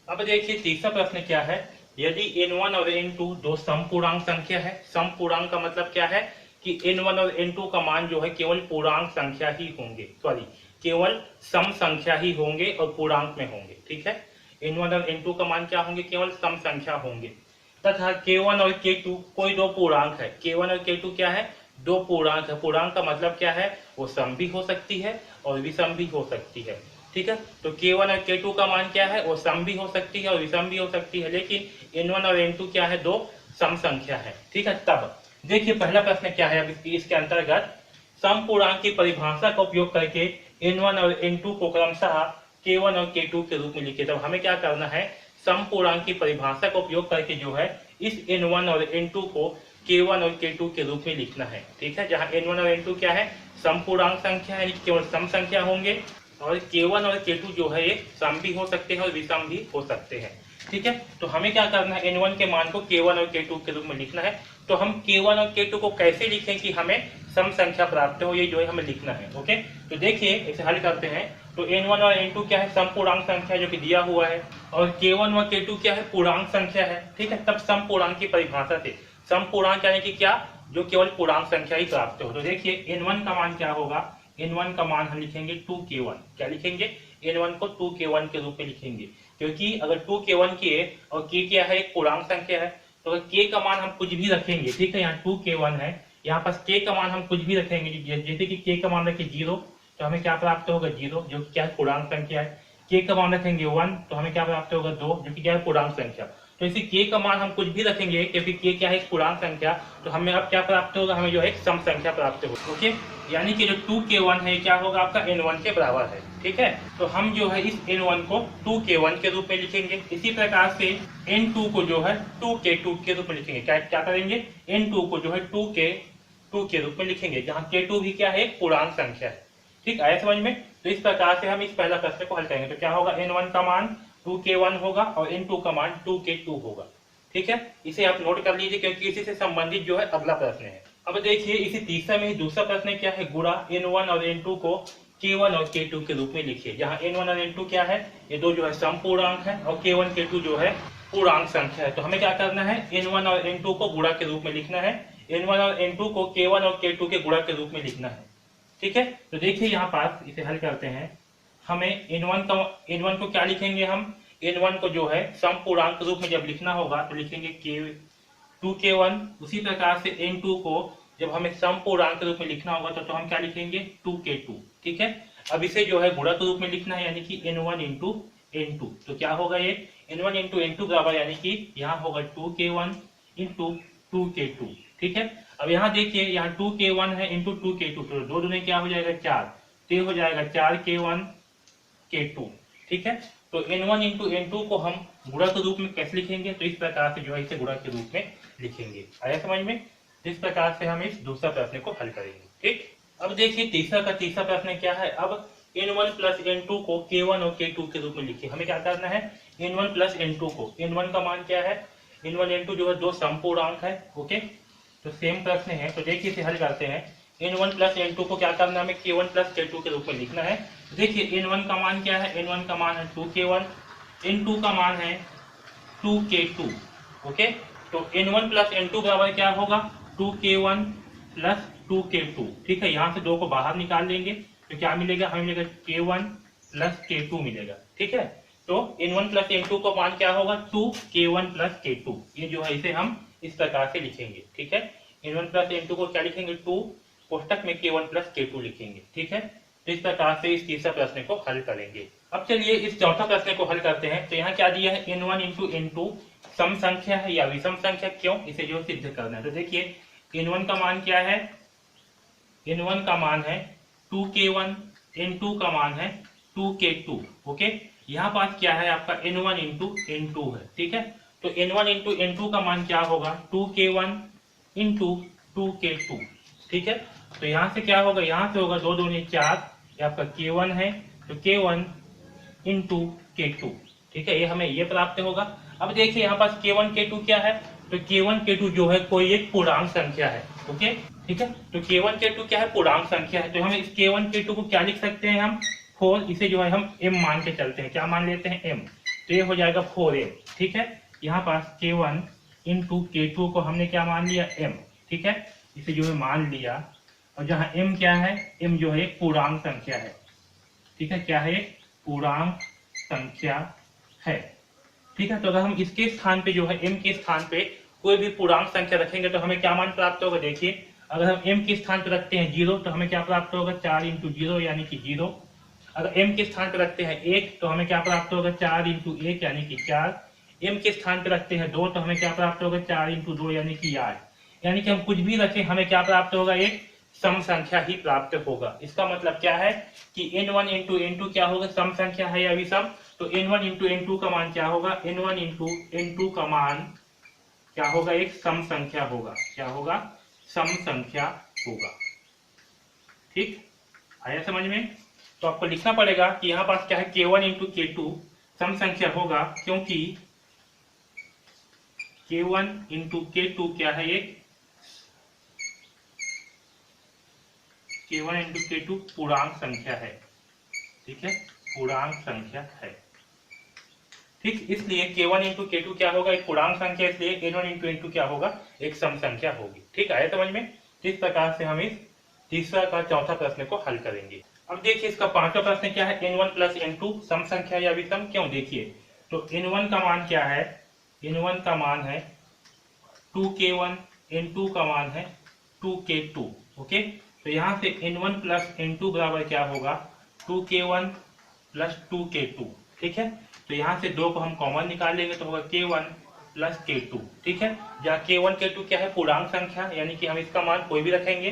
अब देखिए तीसरा प्रश्न क्या है, यदि n1 और n2 दो समपूर्णांक संख्या है। समपूर्णांक का मतलब क्या है कि n1 और n2 का मान जो है केवल पूर्णांक संख्या ही होंगे, सॉरी केवल सम संख्या ही होंगे और पूर्णांक में होंगे। ठीक है, n1 और n2 का मान क्या होंगे, केवल सम संख्या होंगे। तथा k1 और k2 कोई दो पूर्णांक है। k1 और k2 क्या है, दो पूर्णांक है। पूर्णांक का मतलब क्या है, वो सम भी हो सकती है और विषम भी हो सकती है। ठीक है, तो k1 और k2 का मान क्या है, वो सम भी हो सकती है और विषम भी हो सकती है, लेकिन n1 और n2 क्या है, दो सम संख्या है। ठीक है, तब देखिए पहला प्रश्न क्या है, अब इसके अंतर्गत समपूर्णांक की परिभाषा का उपयोग करके n1 और n2 को क्रमशः k1 और k2 के रूप में लिखे। तब हमें क्या करना है, समपूर्णांक की परिभाषा का उपयोग करके जो है इस n1 और n2 को k1 और k2 के रूप में लिखना है। ठीक है, जहां n1 और n2 क्या है, समपूर्णांक संख्या है, केवल सम संख्या होंगे, और k1 और k2 जो है ये सम भी हो सकते हैं और विषम भी हो सकते हैं। ठीक है, तो हमें क्या करना है, n1 के मान को k1 और k2 के रूप में लिखना है। तो हम k1 और k2 को कैसे लिखें कि हमें सम संख्या प्राप्त हो, ये जो है हमें लिखना है। ओके, तो देखिए इसे हल करते हैं। तो n1 और n2 क्या है, समपूर्णांक संख्या जो कि दिया हुआ है, और k1 और k2 क्या है, पूर्णांक संख्या है। ठीक है, तब समपूर्णांक की परिभाषा से समपूर्णांक यानी कि क्या, जो केवल पूर्णांक संख्या ही प्राप्त हो। तो देखिए n1 का मान क्या होगा, n1 का मान हम लिखेंगे 2k1। क्या लिखेंगे, n1 को 2k1 के रूप में लिखेंगे, क्योंकि अगर 2k1 किए और k क्या है, एक पूर्णांक संख्या है, तो अगर k का मान हम कुछ भी रखेंगे, ठीक है, यहाँ 2k1 है, यहाँ पास k का मान हम कुछ भी रखेंगे, जैसे कि k का मान रखे 0, तो हमें क्या प्राप्त होगा, 0, जो कि क्या है, पूर्णांक संख्या है। k का मान रखेंगे 1, तो हमें क्या प्राप्त होगा, 2, जो कि क्या है, पूर्णांक संख्या। तो इसी k का मान हम कुछ भी रखेंगे, क्योंकि k क्या है, एक पूर्णांक संख्या, तो हमें अब क्या प्राप्त होगा, हमें जो है एक सम संख्या प्राप्त होगा। ओके, यानी कि जो 2k1 है क्या होगा, आपका n1 के बराबर है। ठीक है, तो हम जो है इस n1 को 2k1 के रूप में लिखेंगे। इसी प्रकार से n2 को जो है 2k2 के रूप में लिखेंगे। क्या क्या करेंगे, n2 को जो है 2k2 के रूप में लिखेंगे, जहाँ k2 भी क्या है, एक पूर्णांक संख्या है। ठीक आया समझ में। तो इस प्रकार से हम इस पहला प्रश्न को हल करेंगे। तो क्या होगा, n1 का मान 2k1 होगा और n2 का मान 2k2 होगा। ठीक है, इसे आप नोट कर लीजिए, क्योंकि इसी से संबंधित जो है अगला प्रश्न है। अब देखिए इसी तीसरा में ही दूसरा प्रश्न क्या है, गुणा n1 और n2 को k1 और k2 के रूप में लिखिए। जहां n1 और n2 क्या है, ये दो जो है समपूर्णांक है, और k1 k2 जो है पूर्णांक संख्या है। तो हमें क्या करना है, n1 और n2 को गुणा के रूप में लिखना है, n1 और n2 को k1 और k2 के गुणा के रूप में लिखना है। ठीक है, तो देखिए यहाँ पास इसे हल करते हैं। हमें n1 को क्या लिखेंगे, हम n1 को जो है समपूर्णांक रूप में जब लिखना होगा तो लिखेंगे k2k1। उसी प्रकार से n2 को जब हमें समपूर्णांक रूप में लिखना होगा तो हम क्या लिखेंगे, 2k2। ठीक है, अब इसे जो है गुणक रूप में लिखना है, यानी कि n1 इंटू n2। तो क्या होगा, ये n1 इंटू n2 बराबर, यानी कि यहाँ होगा 2k1 इंटू 2k2। ठीक है, अब यहाँ देखिए, यहाँ 2k1 है इंटू 2k2, तो दो दूने क्या हो जाएगा, 4, तो ये हो जाएगा 4k1 k2। ठीक है, तो n1 इंटू n2 को हम गुणक रूप में कैसे लिखेंगे, तो इस प्रकार से जो है इसे गुणक के रूप में लिखेंगे। आया समझ में। इस प्रकार से हम इस दूसरा प्रश्न को हल करेंगे। ठीक, अब देखिए तीसरा प्रश्न क्या है। अब n1 प्लस n2 को k1 और k2 के रूप में लिखिए। हमें क्या करना है, n1 प्लस n2 को, n1 का मान क्या है, n1 n2 जो है दो समपूर्णांक है। ओके, तो सेम प्रश्न है, तो देखिए इसे हल करते हैं। n1 प्लस n2 को क्या करना है, हमें k1 प्लस k2 के रूप में लिखना है। देखिए n1 का मान क्या है, n1 का मान है 2k1, n2 का मान है 2k2। ओके, तो n1 प्लस n2 बराबर क्या होगा, 2k1 प्लस 2k2। ठीक है, यहाँ से दो को बाहर निकाल लेंगे तो क्या मिलेगा, हमें मिलेगा k1 प्लस k2 मिलेगा। ठीक है, तो n1 प्लस n2 का मान क्या होगा, 2k1 प्लस k2। ये जो है इसे हम इस प्रकार से लिखेंगे। ठीक है, n1 प्लस n2 को क्या लिखेंगे, 2 कोष्टक में k1 प्लस k2 लिखेंगे। ठीक है, तो इस प्रकार से इस तीसरा प्रश्न को हल करेंगे। अब चलिए इस चौथा प्रश्न को हल करते हैं। तो यहाँ क्या दिया है, n1 इंटू n2 सम संख्या है या विषम संख्या, क्यों, इसे जो सिद्ध करना है। तो देखिए n1 का मान क्या है, n1 का मान है 2k1, n2 का मान है 2k2। ओके, यहाँ पास क्या है, आपका n1 इंटू n2 है। ठीक है, तो n1 इंटू n2 का मान क्या होगा, 2k1 इंटू 2k2। ठीक है, तो यहाँ से क्या होगा, यहाँ से होगा 2 दूनी 4, ये आपका k1 है, तो k1 इंटू k2। ठीक है, ये हमें ये प्राप्त होगा। अब देखिए यहाँ पास k1 k2 क्या है, तो k1 k2 जो है कोई एक पूर्णांक संख्या है। ओके, ठीक है, तो k1 k2 क्या है, पूर्णांक संख्या है। तो हम इस k1 k2 को क्या लिख सकते हैं, हम 4, इसे जो है हम m मान के चलते हैं। क्या मान लेते हैं, m। तो ये हो जाएगा 4m। ठीक है, यहाँ पास k1 इंटू k2 को हमने क्या मान लिया, m। ठीक है, इसे जो है मान लिया, और जहाँ m क्या है, m जो है एक पूर्णांक संख्या है। ठीक है, क्या है, एक पूर्णांक संख्या है। ठीक है, तो अगर हम इसके स्थान पे जो है m के स्थान पे कोई भी पूर्णांक संख्या रखेंगे तो हमें क्या मान प्राप्त होगा। देखिए, अगर हम m के स्थान पे रखते हैं 0 तो हमें क्या प्राप्त होगा, 4 इंटू 0 यानी कि 0। अगर m के स्थान पे रखते हैं 1 तो हमें क्या प्राप्त होगा, 4 इंटू 1 यानी कि 4। m के स्थान पे रखते हैं 2 तो हमें क्या प्राप्त होगा, 4 इंटू 2 यानी कि 8। यानी कि हम कुछ भी रखें हमें क्या प्राप्त होगा, एक सम संख्या ही प्राप्त होगा। इसका मतलब क्या है कि n1 इंटू n2 क्या होगा, सम संख्या है या विषम। तो n1 इंटू n2 का मान क्या होगा, n1 इंटू n2 का मान क्या होगा, एक सम संख्या होगा। क्या होगा, सम संख्या होगा। ठीक, आया समझ में। तो आपको लिखना पड़ेगा कि यहाँ पास क्या है, k1 इंटू k2 सम संख्या होगा, क्योंकि k1 इंटू k2 क्या है, एक k1 इंटू k2 पूर्णांक संख्या है। ठीक है, पूर्णांक संख्या है। ठीक, इसलिए k1 इंटू k2 क्या होगा, एक पूर्णांक संख्या, इसलिए n1 इंटू n2 क्या होगा, एक सम संख्या होगी। ठीक, आया समझ में। इस प्रकार से हम इस तीसरा का चौथा प्रश्न को हल करेंगे। अब देखिए, इसका पांचवा प्रश्न क्या है, n1 प्लस n2 सम संख्या या विषम। क्यों, देखिए, तो n1 का मान क्या है, n1 का मान है 2k1, n2 का मान है 2k2। ओके, तो यहाँ से n1 प्लस n2 बराबर क्या होगा, 2k1 प्लस 2k2। ठीक है, तो यहाँ से 2 को हम कॉमन निकाल लेंगे तो होगा k1 प्लस k2। ठीक है, जहाँ k1 k2 क्या है, पूर्णांक संख्या, यानी कि हम इसका मान कोई भी रखेंगे।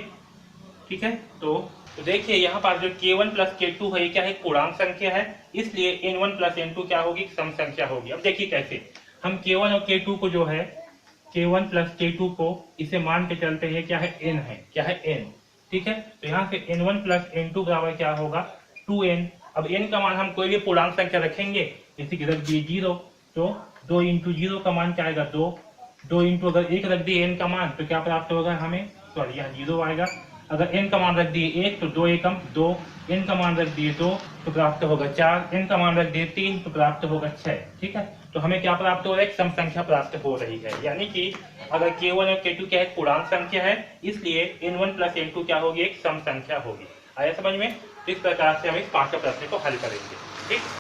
ठीक है, तो देखिए यहाँ पर जो k1 प्लस k2 है, क्या है, पूर्णांक संख्या है, इसलिए n1 प्लस n2 क्या होगी, सम संख्या होगी। अब देखिए कैसे हम k1 और k2 को जो है, k1 प्लस k2 को इसे मान के चलते हैं, क्या है, n है, क्या है, n। ठीक है, तो यहाँ से n1 प्लस n2 बराबर क्या होगा, 2n। अब n का मान हम कोई भी पूर्णांक संख्या रखेंगे, जैसे कि रख दिए 0, तो 2 इंटू 0 का मान क्या आएगा, 2। 2 इंटू अगर 1 रख दिए n का मान तो क्या प्राप्त होगा हमें, सॉरी यहाँ 0 आएगा। अगर n का मान रख दिए 1 तो 2 एकम 2, n का मान रख दिए 2 तो प्राप्त होगा 4, n का मान रख दिए 3 तो प्राप्त होगा 6। ठीक है, तो हमें क्या प्राप्त हो रहा है, एक सम संख्या प्राप्त हो रही है। यानी कि अगर k1 और k2 क्या है, पूर्णांक संख्या है, इसलिए n1 प्लस n2 क्या होगी, एक सम संख्या होगी। आया समझ में। इस प्रकार से हम इस पांचवें प्रश्न को हल करेंगे। ठीक।